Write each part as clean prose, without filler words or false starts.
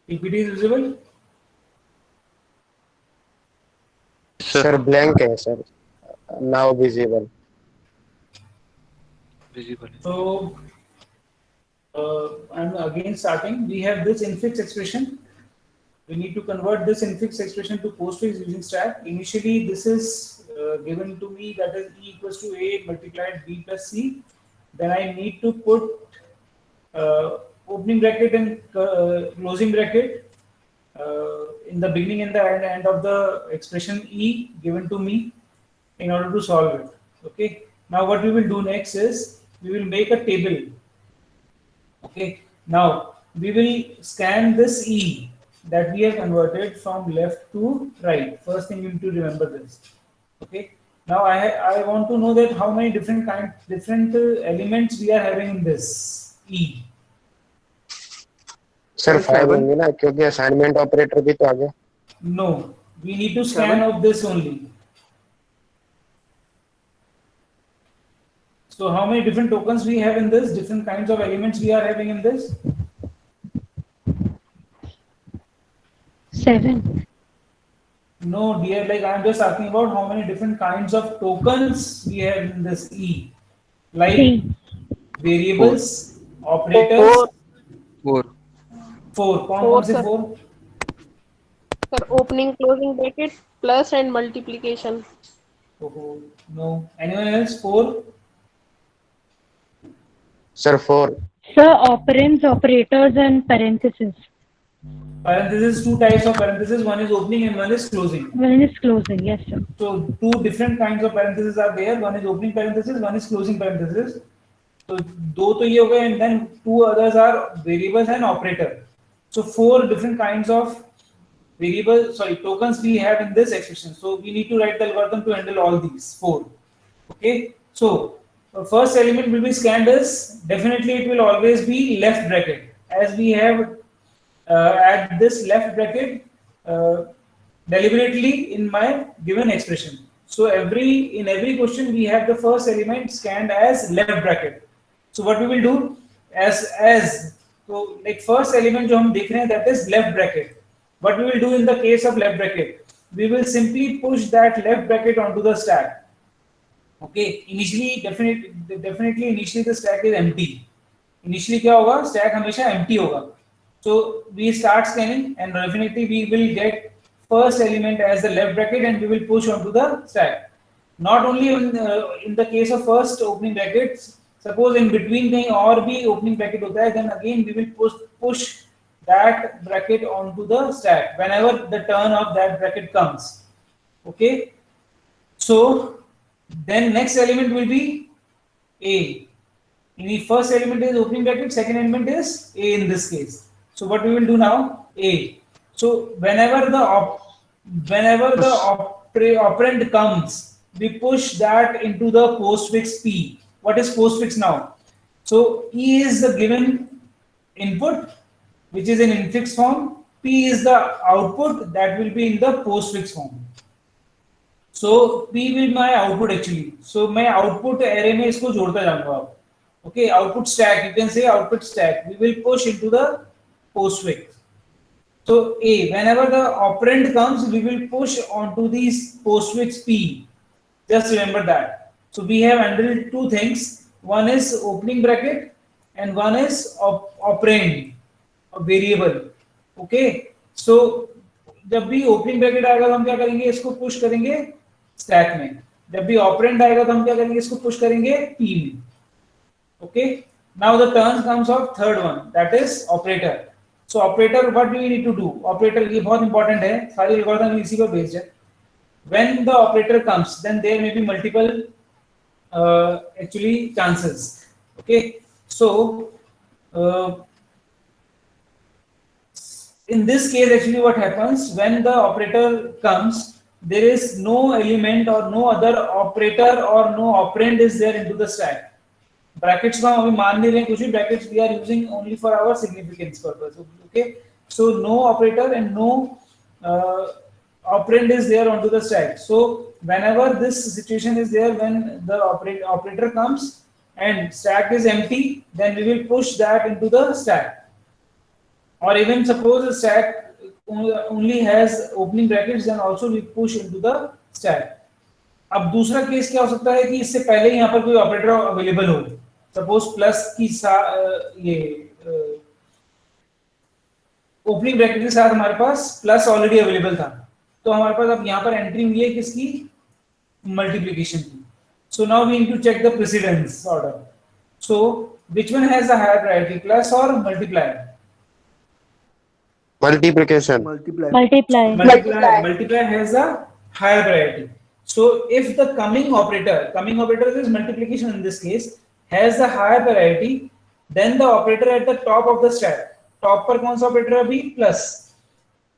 PPT is visible? Sir, blank है sir. Now visible. visible. So I'm again starting. We have this infix expression. We need to convert this infix expression to postfix using stack. Initially, this is given to me, that is E equals to A multiplied B plus C. Then I need to put opening bracket and closing bracket in the beginning and the end of the expression E given to me in order to solve it. Okay. Now what we will do next is we will make a table. Okay. Now we will scan this E that we have converted from left to right. First thing you need to remember this. Okay. Now I want to know that how many different elements we are having in this E. Sir, Sir, 5 7. होंगे ना, क्योंकि assignment operator भी तो आ गया. No, we need to scan 7. of this only. So how many different tokens we have in this? Different kinds of elements we are having in this? 7. No, dear, like I am just asking about how many different kinds of tokens we have in this E. Like 3. 4. variables, operators, 4. four. कौन four कौन से sir. four? Sir opening closing bracket plus and multiplication. Oh, no. Anyone else? Four? Sir, 4. Sir, operands, operators, and parentheses. Parentheses, two types of parentheses. One is opening and one is closing. One is closing, yes, sir. So two different kinds of parentheses are there. One is opening parenthesis, one is closing parenthesis. So दो तो ये हो गए, and then two others are variables and operator. So four different kinds of tokens we have in this expression. So we need to write the algorithm to handle all these four. Okay. So first element will be scanned as, definitely it will always be left bracket, as we have at this left bracket deliberately in my given expression. So in every question we have the first element scanned as left bracket. So what we will do as so like first element जो हम देख रहे हैं, that is left bracket. What we will do in the case of left bracket, we will simply push that left bracket onto the stack. Okay, initially definitely initially the stack is empty. Initially क्या होगा, stack हमेशा empty होगा. So we start scanning and definitely we will get first element as the left bracket and we will push onto the stack. Not only in the case of first opening brackets, suppose in between कहीं और भी opening bracket होता है, then again we will push that bracket onto the stack whenever the turn of that bracket comes. Okay, so then next element will be A. In the first element is opening bracket, second element is A in this case. So what we will do now, A. So whenever the operand comes, we push that into the postfix P. What is postfix now? So E is the given input, which is in infix form. P is the output that will be in the postfix form. So P will be my output actually. So मैं output array में इसको जोड़ता जाऊंगा. Okay, output stack. You can say output stack. We will push into the postfix. So A, whenever the operand comes, we will push onto these postfix P. Just remember that. So we have handled two things. One is opening bracket and one is operand, a variable. Okay. So जब भी opening bracket आएगा तो हम क्या करेंगे, इसको push करेंगे stack में. जब भी operand आएगा तो हम क्या करेंगे, इसको push करेंगे P में. Okay. Now the turn comes of third one, that is operator. So operator, what do we need to do? Operator ये बहुत important है, सारी algorithm इसी पर based है. When the operator comes, then there may be multiple actually chances. Okay. So in this case, actually what happens when the operator comes, there is no element or no other operator or no operand is there into the stack. Brackets को हम अभी मान नहीं रहे हैं कुछ भी, brackets we are using only for our significance purpose. Okay, so no operator and no operand is there onto the stack. So whenever this situation is there, when the operator comes and stack is empty, then we will push that into the stack. or even suppose a stack only has opening brackets, then also we push into the stack. अब दूसरा case क्या हो सकता है कि इससे पहले ही यहाँ पर कोई ऑपरेटर अवेलेबल हो, सपोज प्लस की ये ओपनिंग ब्रैकेट के साथ हमारे पास प्लस ऑलरेडी अवेलेबल था, तो हमारे पास अब यहाँ पर एंट्री हुई है किसकी, मल्टीप्लिकेशन की. So now we need to check the precedence order. So which one has the higher priority, plus or multiply? multiplication. Multiply. Multiply has a higher priority. So if the coming operator is multiplication in this case, has the higher priority, then the operator at the top of the stack, top पर कौन सा operator अभी plus,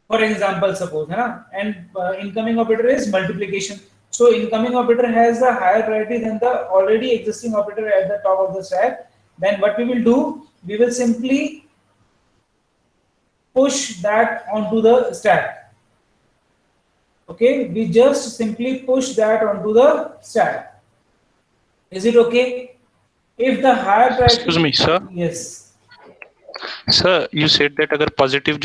for example suppose है ना, and incoming operator is multiplication. So incoming operator has the higher priority than the already existing operator at the top of the stack. Then what we will do, we will simply push that onto the stack. Okay, we just simply push that onto the stack. Is it okay? If the higher priority, Excuse me, sir. Yes. Sir you said that अगर positive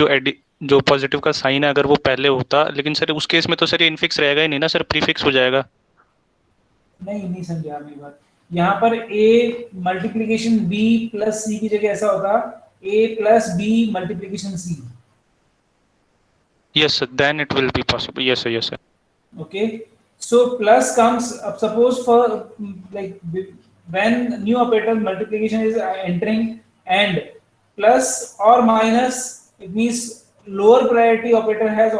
जो positive का sign है अगर वो पहले होता, लेकिन sir उस केस में तो सर ये इनफिक्स रहेगा ही नहीं ना सर, प्रीफिक्स हो जाएगा. नहीं समझा मेरी बात. यहाँ पर a multiplication b plus c की जगह ऐसा होता a plus b multiplication c. Yes sir, then it will be possible. Yes sir. Okay, so plus comes up, suppose for like when new operator multiplication is entering and plus or minus, it means lower priority operator has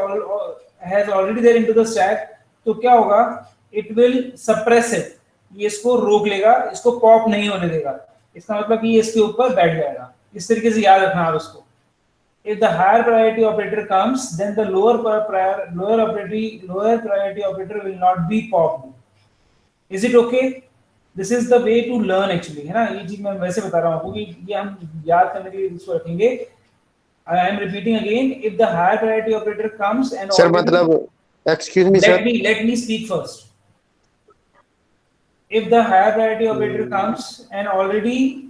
already there into the stack. तो क्या होगा, it will suppress it, ये इसको रोक लेगा, इसको pop नहीं होने देगा. इसका मतलब कि ये इसके ऊपर बैठ जाएगा. इस तरीके से याद रखना आप इसको. If the higher priority operator comes, then the lower priority operator will not be popped. Is it okay? This is the way to learn actually, है ना. ये चीज मैं वैसे बता रहा हूँ क्योंकि ये हम याद करने के लिए इसको रखेंगे. I am repeating again. If the higher priority operator comes and Sir, मतलब excuse me sir. Let me speak first. If the higher priority operator comes and already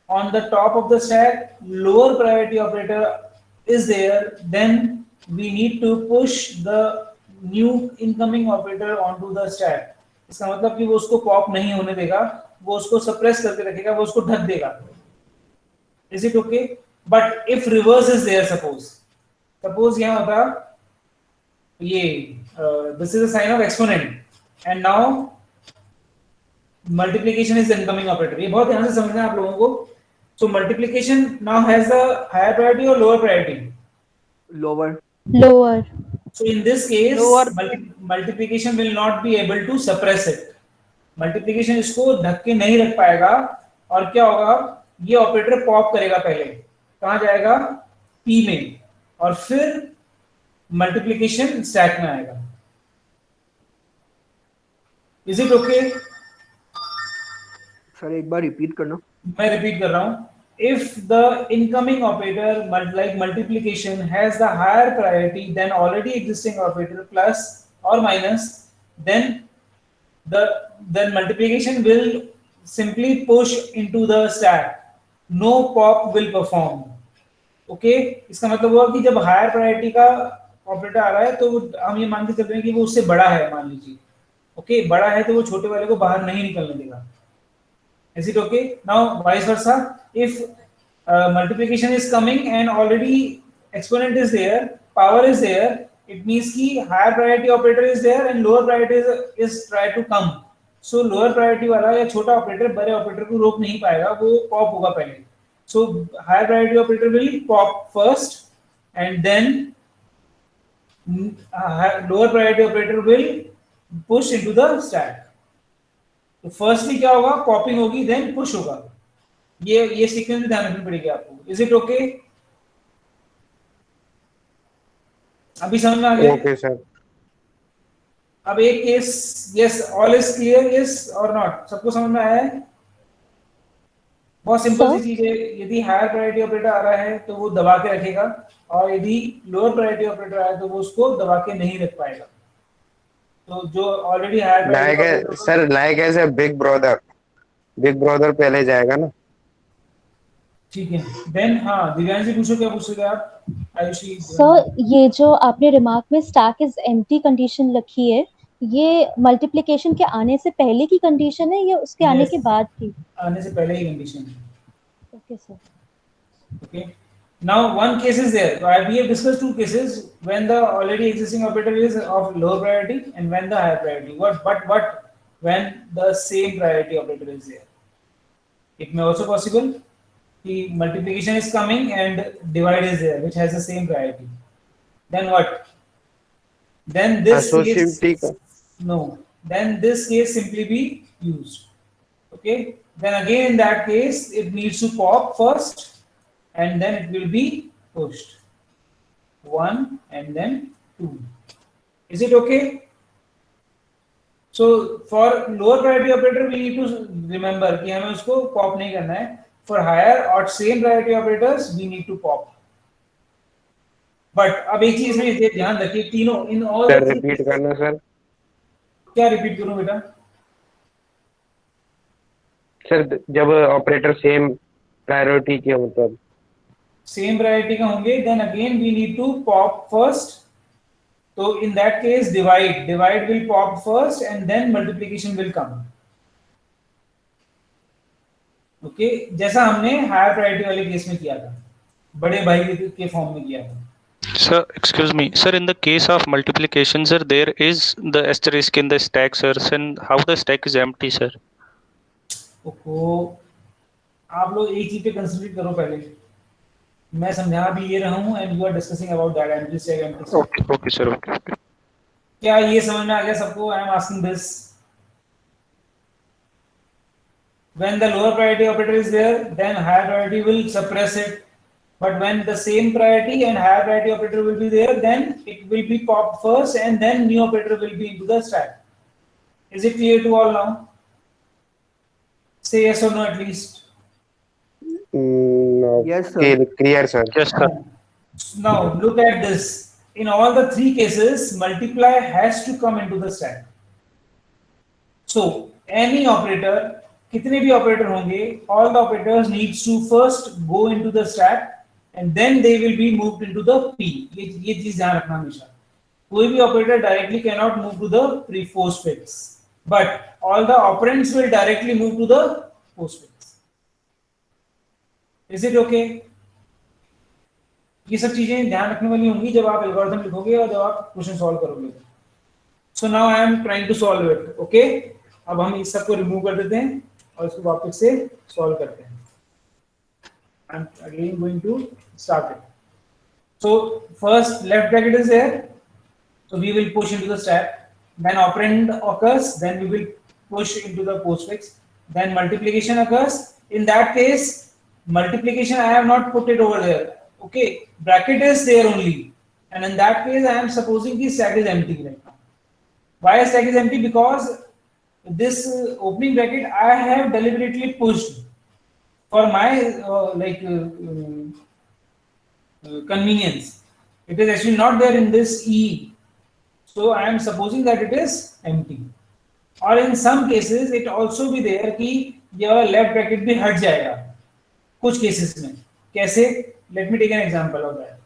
on the top of the stack lower priority operator is there, then we need to push the new incoming operator onto the stack. इसका मतलब कि वो उसको pop नहीं होने देगा, वो उसको सप्रेस करके रखेगा, वो उसको ढक देगा. Is it okay? But if reverse is there, suppose यहाँ होता ये this is a sign of exponent and now multiplication is the incoming operator. ये बहुत ध्यान से समझना है आप लोगों को. So multiplication now has a higher priority or lower priority? Lower. So in this case, Lower. multiplication will not be able to suppress it. Multiplication इसको ढक के नहीं रख पाएगा और क्या होगा, ये ऑपरेटर पॉप करेगा पहले, कहाँ जाएगा, P में, और फिर मल्टीप्लिकेशन स्टैक में आएगा. Is it okay? सर एक बार रिपीट करना. मैं रिपीट कर रहा हूँ. If the incoming operator like multiplication has the higher priority than already existing operator plus or minus, then multiplication will simply push into the stack. No pop will perform. Okay? इसका मतलब हुआ कि जब higher priority का operator आ रहा है तो हम ये मान के चल रहे हैं कि वो उससे बड़ा है, मान लीजिए. ओके, बड़ा है तो वो छोटे वाले को बाहर नहीं निकलने देगा. Is it okay? Now vice versa, if multiplication is coming and already exponent is there, power is there, it means कि higher priority operator is there and lower priority is try to come. So lower priority वाला या छोटा operator बड़े operator को रोक नहीं पाएगा, वो पॉप होगा पहले. So higher priority operator will pop first and then lower priority operator will push into the stack. तो फर्स्टली क्या होगा, पॉपिंग होगी, देन पुश होगा. ये सीक्वेंस भी ध्यान रखनी पड़ेगी आपको. Is it okay? अभी समझ में आ गया? Okay sir. अब एक case, yes, all is clear, yes और नॉट, सबको समझ में आया है? बहुत सिंपल सी चीज है. यदि हायर प्रायोरिटी ऑपरेटर आ रहा है तो वो दबा के रखेगा और यदि लोअर प्रायोरिटी ऑपरेटर आया तो वो उसको दबा के नहीं रख पाएगा. तो जो already higher like as a big brother पहले जाएगा ना. ठीक है, देन हाँ दिव्यांश जी पूछो, क्या पूछ रहे थे आप? आयुषी, सर ये जो आपने रिमार्क में स्टैक इज एम्प्टी कंडीशन रखी है, ये मल्टीप्लिकेशन के आने से पहले की कंडीशन है या उसके आने के Yes. बाद की? आने से पहले ही कंडीशन है. Okay sir. Okay. Now one case is there. So we have discussed two cases when the already existing operator is of lower priority and when the higher priority. What when the same priority operator is there? It may also possible the multiplication is coming and divide is there, which has the same priority. Then what? Then this Associative case, का. no. Then this case simply be used. Okay. Then again in that case, it needs to pop first, and then it will be pushed. 1 and then 2. Is it okay? So for lower priority operator, we need to remember कि हमें उसको pop नहीं करना है. For higher or same priority operators, we need to pop. But अब एक चीज में ध्यान रखिए, तीनों in all sir the repeat करना सर. क्या रिपीट करूं बेटा? सर जब ऑपरेटर सेम प्रायोरिटी के हो तब. Same priority का होंगे, then again we need to pop first. So in that case, divide will pop first and then multiplication will come. Okay, जैसा हमने higher priority वाले केस में किया था, बड़े भाई के फॉर्म में किया था. Sir, excuse me, sir. In the case of multiplication, sir, there is the asterisk in the stack, sir. And how the stack is empty, sir? ओहो, आप लोग एक चीज पे कंसंट्रेट करो पहले. मैं समझा भी ये रहा हूँ and you are discussing about that empty stack. Okay, sir. Okay. क्या ये समझ में आ गया सबको? I am asking this. When the lower priority operator is there, then higher priority will suppress it. But when the same priority and higher priority operator will be there, then it will be popped first and then new operator will be into the stack. Is it clear to all now? Say yes or no at least. No. Yes, sir. Clear sir. Yes, sir. Now look at this. In all the three cases, multiply has to come into the stack. So any operator, कितने भी operator होंगे, all the operators needs to first go into the stack and then they will be moved into the P. ये चीज ध्यान रखना हमेशा. कोई भी operator directly cannot move to the pre-postfix, but all the operands will directly move to the postfix. Is it okay? ये सब चीजें ध्यान रखने वाली होंगी जब आप एल्गोरिथम लिखोगे और जब आप क्वेश्चन सॉल्व करोगे. So now I am trying to solve it. Okay, अब हम इस सब को रिमूव कर देते हैं और इसको वापस से सॉल्व करते हैं. I am again going to start it. So first left bracket is there, so we will push into the stack. Then operand occurs, then we will push into the postfix. Then multiplication occurs. In that case, multiplication I have not put it over there. Okay, bracket is there only, and in that case I am supposing the stack is empty right now. Why stack is empty? Because this opening bracket I have deliberately pushed for my convenience. It is actually not there in this E, so I am supposing that it is empty. Or in some cases it also be there कि यह left bracket भी हट जाएगा कुछ cases में. कैसे? Let me take an example of that.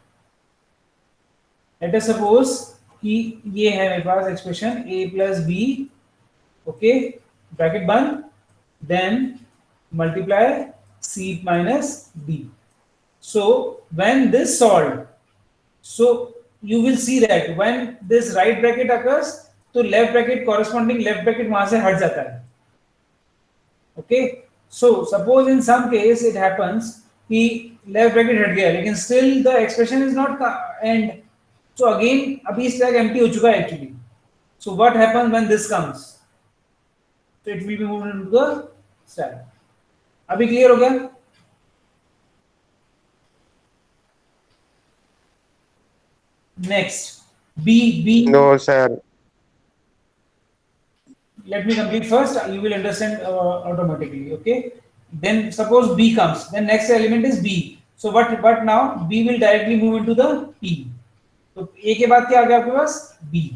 Let us suppose कि ये है मेरे पास expression a plus b, okay, bracket बंद, then multiply c minus d. So when this solved, so you will see that when this right bracket occurs, तो left bracket corresponding left bracket वहां से हट जाता है. Okay, so suppose in some case it happens कि left bracket हट गया लेकिन still the expression is not end. So again अभी stack empty हो चुका है actually. So what happens when this comes? So it will be moved into the stack. अभी clear हो गया? Next, B. No sir. Let me complete first. You will understand automatically. Okay. Then suppose B comes. Then next element is B. So what now? B will directly move into the P. So A के बाद क्या आ गया आपके पास? B.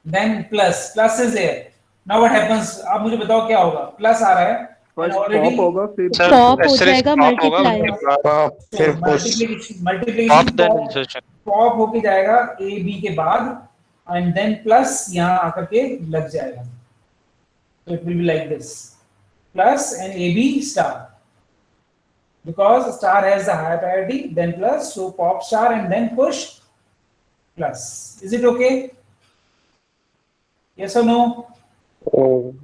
Then plus is there. Now what happens? आप मुझे बताओ क्या होगा? Plus आ रहा है. फर्स्ट already- पॉप होगा फिर सर Pop हो asterisk जाएगा, pop होगा, multiply। उसके बाद पॉप So फिर push multiplication pop then pop insertion. Pop होके जाएगा ए बी के बाद एंड देन प्लस यहाँ आकर के लग जाएगा. So it will be like this plus and AB star because star has the higher priority then plus, so pop star and then push plus. Is it okay? Yes or no?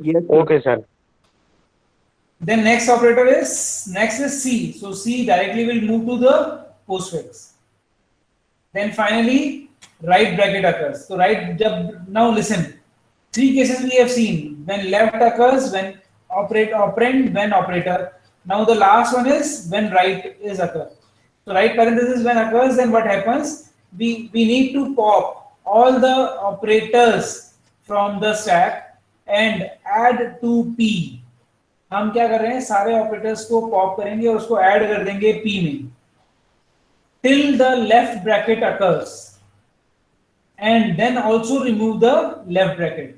Yes, sir. Okay sir. Then next operator is C. So C directly will move to the postfix. Then finally right bracket occurs. So now listen. 3 cases we have seen when left occurs, when operand, when operator. Now the last one is when right is occur. So right parenthesis when occurs, then what happens? We need to pop all the operators from the stack and add to P. हम क्या कर रहे हैं, सारे operators को pop करेंगे और उसको ऐड कर देंगे P में till the left bracket occurs and then also remove the left bracket.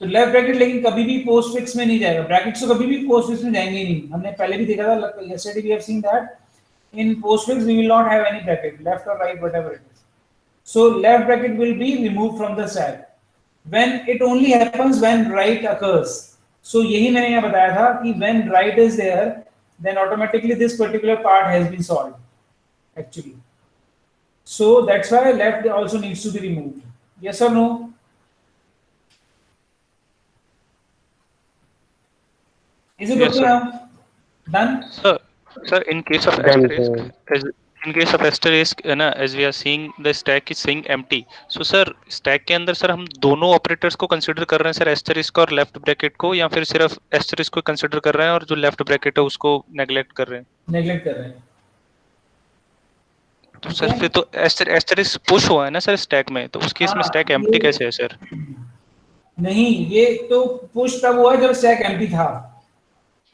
तो लेफ्ट ब्रैकेट लेकिन कभी भी पोस्ट फिक्स में नहीं जाएगा, ब्रैकेट्स तो कभी भी पोस्ट फिक्स में जाएंगे ही नहीं. हमने पहले भी देखा था, yesterday we have seen that in post fix we will not have any bracket, left or right, whatever it is. So left bracket will be removed from the stack when it only happens when right occurs. So यही मैंने यहाँ बताया था कि when right is there then automatically this particular part has been solved actually. So that's why left also needs to be removed. Yes or no? Is it Yes, okay sir. now? Done? Sir, in case of Done, asterisk, in case of asterisk, है ना, as we are seeing the stack is saying empty. So sir, stack के अंदर sir हम दोनों operators को consider कर रहे हैं सर, asterisk और लेफ्ट ब्रैकेट को, या फिर सिर्फ asterisk को कंसीडर कर रहे हैं और जो लेफ्ट ब्रैकेट है उसको नेग्लेक्ट कर रहे हैं? नेग्लेक्ट कर रहे हैं. तो सर फिर तो asterisk पुश हुआ है ना सर स्टैक में, तो उस केस में हाँ, स्टैक एम्प्टी ये- कैसे है सर? नहीं, ये तो पुश तब हुआ जब स्टैक एम्प्टी था.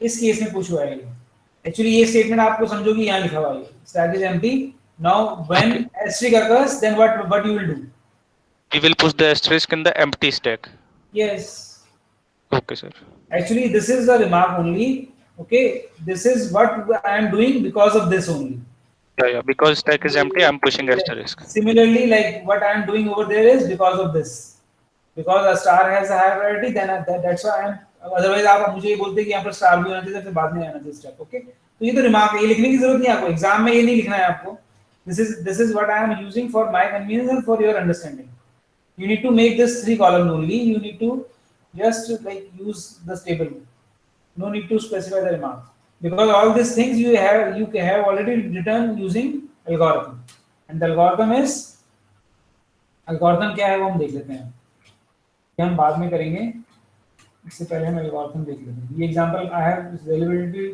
इस केस में पुश हुआ है. एक्चुअली ये स्टेटमेंट आपको समझो कि यहाँ लिखा हुआ है stack is empty. Now when asterisk occurs then what you will do? We will push the asterisk in the empty stack. Yes, Okay sir. actually this is the remark only. Okay, this is what I am doing because of this only. Yeah, because stack is empty, I'm pushing asterisk. Similarly, like what I am doing over there is because of this. Because a star has a higher priority, then that's why I am. Otherwise, आप मुझे ये बोलते कि यहाँ पर star भी होना चाहिए, फिर बाद में आना चाहिए स्टेप. ओके, तो ये तो रिमार्क है, ये लिखने की जरूरत नहीं है आपको. एग्जाम में ये नहीं लिखना है आपको. This is what I am using for my convenience and for your understanding. You need to make this 3 column only. You need to just like use this table. No need to specify the remark because all these things you have already written using algorithm, and the algorithm क्या है वो हम देख लेते हैं. ये हम बाद में करेंगे, इससे पहले हम algorithm देख लेते हैं. ये example I have availability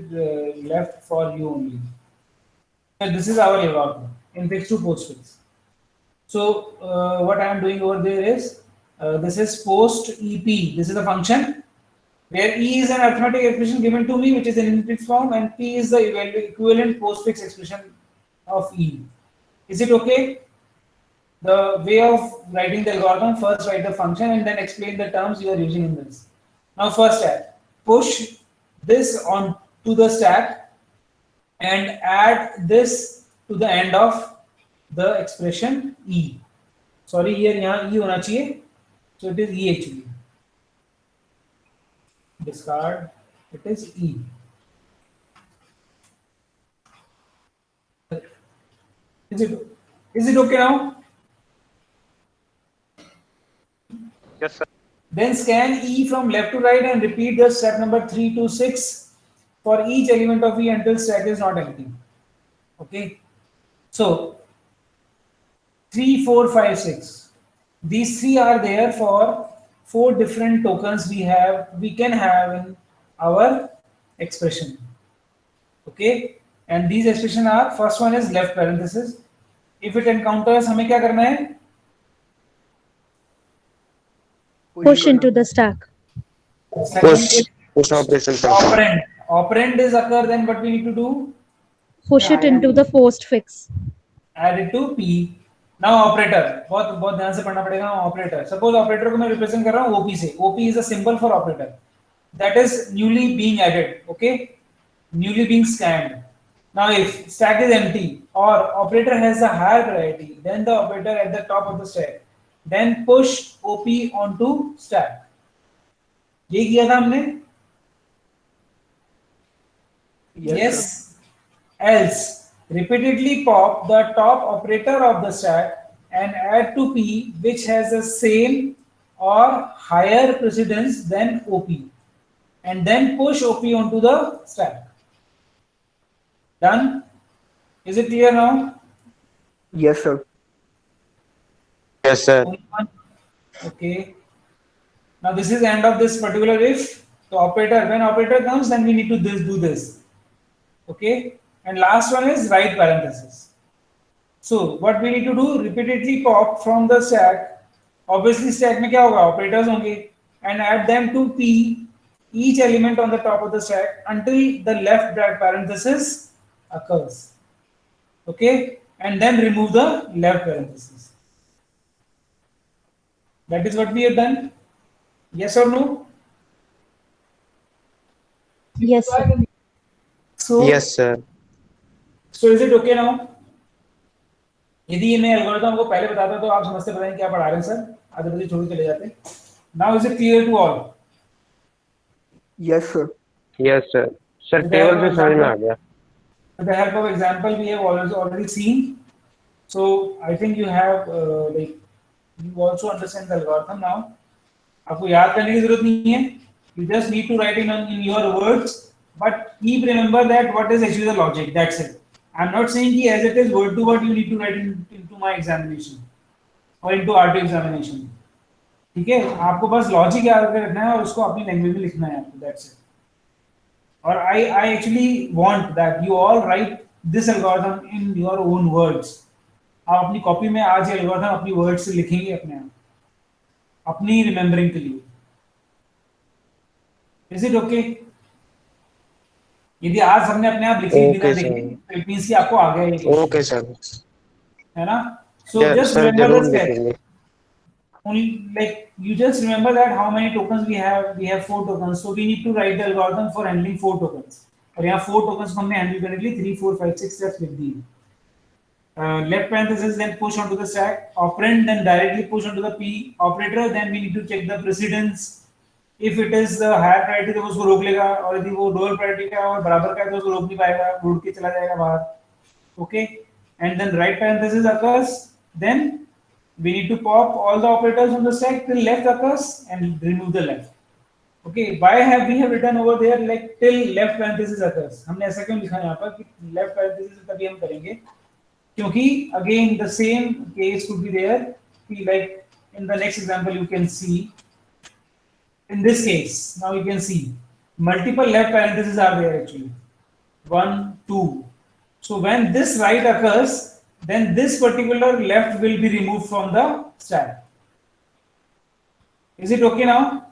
left for you only. And this is our algorithm in fix to postfix. So what I am doing over there is this is post EP. This is the function where E is an arithmetic expression given to me which is in infix form and P is the equivalent postfix expression of E. Is it okay? The way of writing the algorithm, first write the function and then explain the terms you are using in this. Now first step, push this on to the stack and add this to the end of the expression E. Sorry, here यहाँ E होना चाहिए, so it is E actually. Discard, it is E. Is it okay now? Yes sir. Then scan E from left to right and repeat the step number 3 to 6 for each element of E until stack is not empty. Okay. So 3, 4, 5, 6. These 3 are there for 4 different tokens we can have in our expression. Okay. And these expression are, first one is left parenthesis. If it encounters, हमें क्या करना है? Push into the stack. Push operation करता है. Operand is occur, then what we need to do? Push it into the postfix. Add it to P. Now operator, बहुत ध्यान से पढ़ना पड़ेगा. Operator. Suppose operator को मैं represent कर रहा हूँ OP से. OP is a symbol for operator. that is newly being added, okay, newly being scanned. Now if stack is empty or operator has a higher priority than the operator at the top of the stack, then push OP onto stack. ये किया था हमने. Yes. Else, repeatedly pop the top operator of the stack and add to P which has the same or higher precedence than OP, and then push OP onto the stack. Done? Is it clear now? Yes, sir. Yes, sir. Only one? Okay. Now this is end of this particular if. So operator, when operator comes, then we need to do this. Okay. And last one is write parenthesis. So what we need to do, repeatedly pop from the stack. Obviously stack में क्या होगा, operators होंगे, and add them to P, each element on the top of the stack until the left parenthesis occurs. Okay, and then remove the left parenthesis. That is what we have done. Yes or no? Yes, sir. So Yes, sir. So is it okay now? यदि ये मैं algorithm को पहले बताता तो आप समझते पता नहीं क्या पढ़ा रहे हैं सर, आधे बजे छोड़ के चले जाते. Now is it clear to all? Yes, sir. Yes, sir. Sir, table से समझ में आ गया. With the help of example we have already seen. So I think you have you also understand the algorithm now. आपको याद करने की जरूरत नहीं है. You just need to write in your words, but keep remember that what is actually the logic. That's it. I'm not saying कि as it is word to word you need to write into my examination or into RT examination. ठीक है, आपको बस logic याद करके रखना है और उसको अपनी लैंग्वेज में लिखना है आपको. That's it. Or I actually want that you all write this algorithm in your own words. आप अपनी कॉपी में आज ये algorithm अपनी words से लिखेंगे अपने आप, अपनी remembering के लिए. Is it okay? यदि आज हमने अपने आप लिखी बिना देखे तो it means कि आपको आ गया ये question. Okay, sir. है ना? So just remember the steps. Only like you just remember that how many tokens we have. We have 4 tokens, so we need to write the algorithm for handling 4 tokens. और यहाँ 4 tokens को हमने handle करने के लिए 3, 4, 5, 6 steps लिख दिए. Left parenthesis, then push onto the stack. Operand, then directly push onto the P operator. Then we need to check the precedence. If it is the higher priority तो उसको रोक लेगा, और यदि वो lower priority का और बराबर का है तो उसको रोक नहीं पाएगा, उड़ के चला जाएगा बाहर. Okay, and then right parenthesis occurs. Then we need to pop all the operators on the stack till left occurs and remove the left. Okay, why have we written over there like till left parenthesis occurs? हमने ऐसा क्यों लिखा है यहाँ पर कि left parenthesis तभी हम करेंगे, क्योंकि again the same case could be there. Like in the next example you can see. In this case, now you can see multiple left parentheses are there actually. 1, 2. So when this right occurs, then this particular left will be removed from the stack. Is it okay now?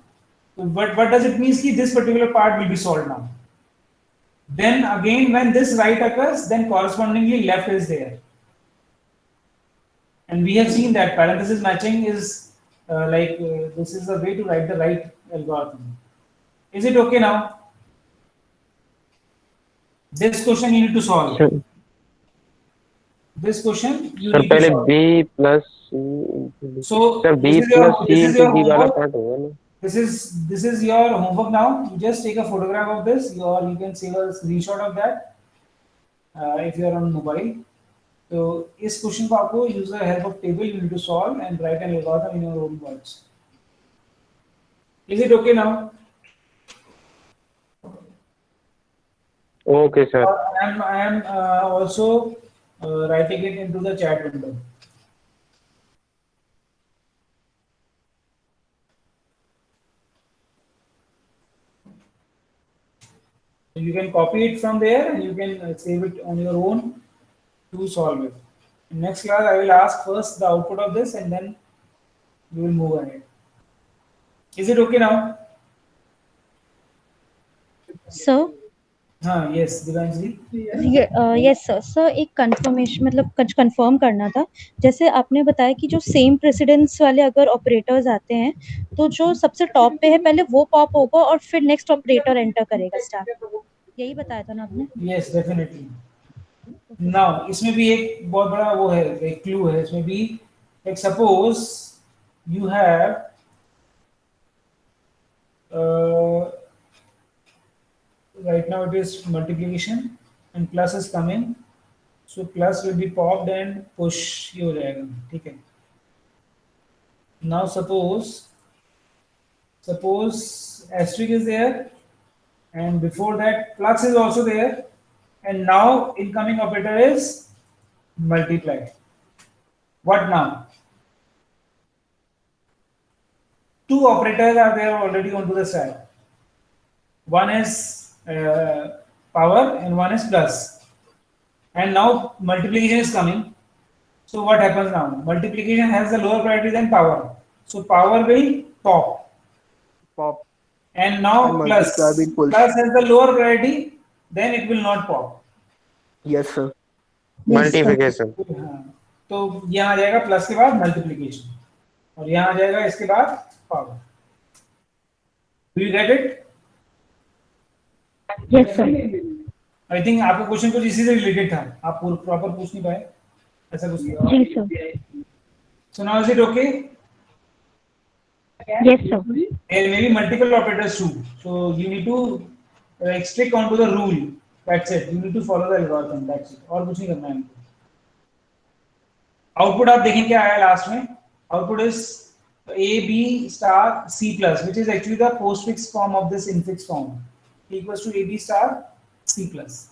But what does it mean? Ki this particular part will be solved now. Then again, when this right occurs, then correspondingly left is there. And we have seen that parenthesis matching is this is the way to write the right algorithm. Is it okay now? This question you need to solve. Sure. This question you Sir, need to पहले solve. B plus C. So Sir, B this is your, plus this C is into your D वाला homework. part होगा ना? This is your homework now. You just take a photograph of this, or you can save a screenshot of that if you are on mobile. So इस question को आपको use the help of table you need to solve and write an algorithm in your own words. Is it okay now? Okay, sir. I am also writing it into the chat window. So you can copy it from there and you can save it on your own to solve it. In next class, I will ask first the output of this and then we will move ahead. Is it okay now? So, हाँ, yes, Divanjali. Yes sir sir एक confirmation मतलब कुछ confirm करना था। जैसे आपने बताया कि जो सेम प्रेसिडेंस वाले अगर ऑपरेटर्स आते हैं तो जो सबसे टॉप पे है पहले वो पॉप होगा और फिर नेक्स्ट ऑपरेटर एंटर करेगा स्टार, यही बताया था ना आपने? Yes, definitely. Now, इसमें भी एक बहुत बड़ा वो है, एक क्लू है इसमें भी. Like suppose you have right now it is multiplication and plus is coming, so plus will be popped and push ये हो जाएगा, ठीक है. Now suppose asterisk is there and before that plus is also there and now incoming operator is multiply. What now? Two operators are there already onto the stack. One is power and one is plus. And now multiplication is coming. So what happens now? Multiplication has the lower priority than power. So power will pop. Pop. And now And plus multiply will push. has the lower priority, then it will not pop. Yes, sir. Multiplication. हाँ, तो यहाँ आ जाएगा plus के बाद multiplication और यहाँ आ जाएगा इसके बाद power. Do you get it? Yes, sir. I think आपका क्वेश्चन कुछ इसी से रिलेटेड था, आप प्रॉपर पूछ नहीं पाए, ऐसा कुछ किया. जी sir. So now is it okay? Yes, sir. There may be multiple operators too, so you need to like stick onto the rule. That's it. You need to follow the algorithm. That's it. और कुछ नहीं करना है. Output आप देखें क्या आया last में. Output is A B star C plus, which is actually the postfix form of this infix form. P equals to A B star C plus.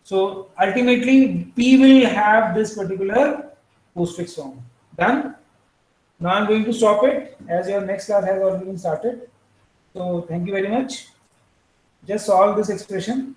So ultimately P will have this particular postfix form. Done. Now I'm going to stop it as your next class has already been started. So thank you very much. Just solve this expression.